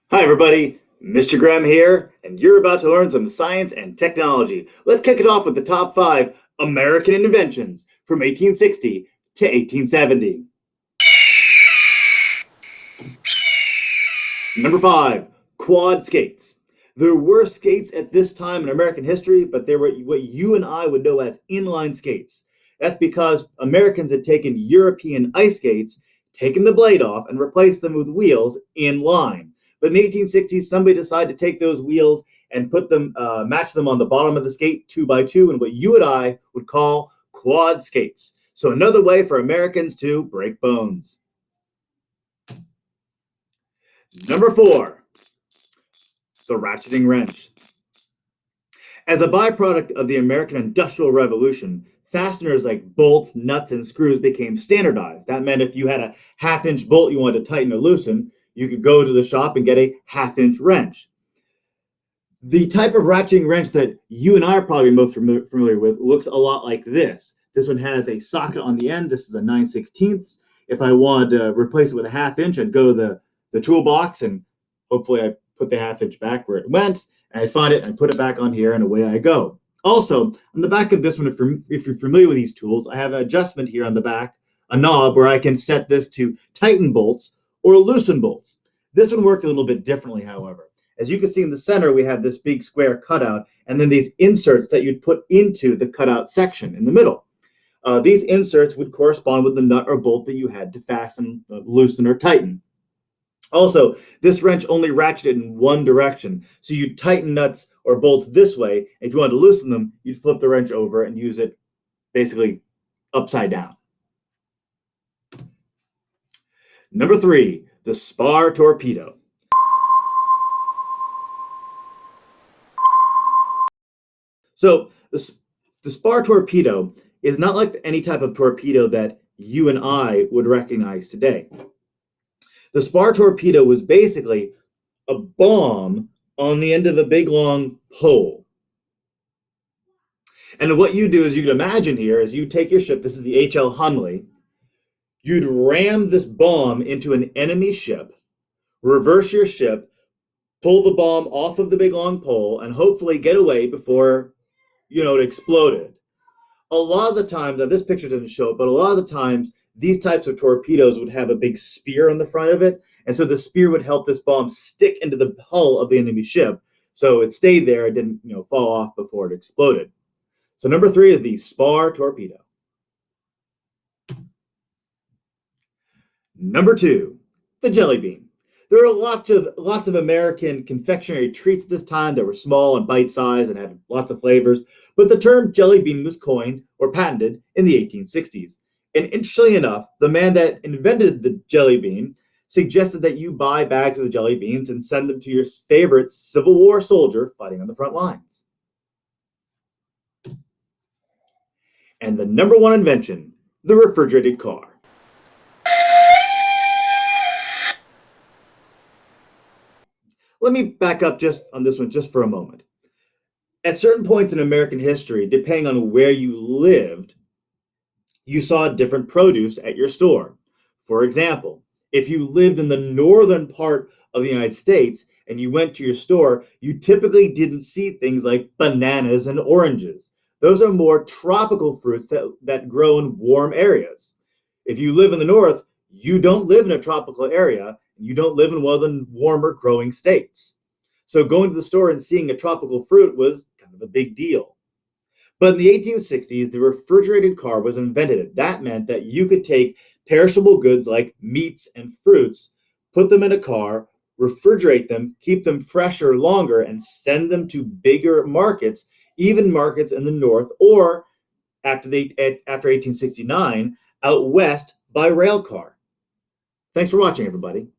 Hi everybody, Mr. Graham here, and you're about to learn some science and technology. Let's kick it off with the top 5 American inventions from 1860 to 1870. Number 5, quad skates. There were skates at this time in American history, but they were what you and I would know as inline skates. That's because Americans had taken European ice skates, taken the blade off, and replaced them with wheels in line. But in the 1860s, somebody decided to take those wheels and match them on the bottom of the skate 2x2 in what you and I would call quad skates. So another way for Americans to break bones. Number 4, the ratcheting wrench. As a byproduct of the American Industrial Revolution, fasteners like bolts, nuts, and screws became standardized. That meant if you had a half-inch bolt you wanted to tighten or loosen, you could go to the shop and get a half-inch wrench. The type of ratcheting wrench that you and I are probably most familiar with looks a lot like this. This one has a socket on the end. This is a 9/16. If I wanted to replace it with a half-inch, I'd go to the toolbox and hopefully I put the half-inch back where it went, and I find it and put it back on here, and away I go. Also, on the back of this one, if you're familiar with these tools, I have an adjustment here on the back, a knob where I can set this to tighten bolts or loosen bolts. This one worked a little bit differently, however. As you can see in the center, we have this big square cutout, and then these inserts that you'd put into the cutout section in the middle. These inserts would correspond with the nut or bolt that you had to fasten, loosen, or tighten. Also, this wrench only ratcheted in one direction, so you'd tighten nuts or bolts this way. If you wanted to loosen them, you'd flip the wrench over and use it basically upside down. Number 3, the spar torpedo. So the spar torpedo is not like any type of torpedo that you and I would recognize today. The spar torpedo was basically a bomb on the end of a big long pole. And what you do is you can imagine here is you take your ship, this is the H.L. Hunley, you'd ram this bomb into an enemy ship, reverse your ship, pull the bomb off of the big long pole, and hopefully get away before, it exploded. A lot of the times, now this picture doesn't show it, but a lot of the times, these types of torpedoes would have a big spear on the front of it, and so the spear would help this bomb stick into the hull of the enemy ship, so it stayed there, it didn't, fall off before it exploded. So number 3 is the spar torpedo. Number 2, the jelly bean. There were lots of American confectionery treats at this time that were small and bite-sized and had lots of flavors, but the term jelly bean was coined or patented in the 1860s. And interestingly enough, the man that invented the jelly bean suggested that you buy bags of the jelly beans and send them to your favorite Civil War soldier fighting on the front lines. And the number 1 invention, the refrigerated car. Let me back up just on this one just for a moment. At certain points in American history, depending on where you lived, you saw different produce at your store. For example, if you lived in the northern part of the United States and you went to your store, you typically didn't see things like bananas and oranges. Those are more tropical fruits that grow in warm areas. If you live in the north, you don't live in a tropical area, and you don't live in one of the warmer growing states. So going to the store and seeing a tropical fruit was kind of a big deal. But in the 1860s, the refrigerated car was invented. That meant that you could take perishable goods like meats and fruits, put them in a car, refrigerate them, keep them fresher longer, and send them to bigger markets, even markets in the north, or after 1869, out west by rail car. Thanks for watching, everybody.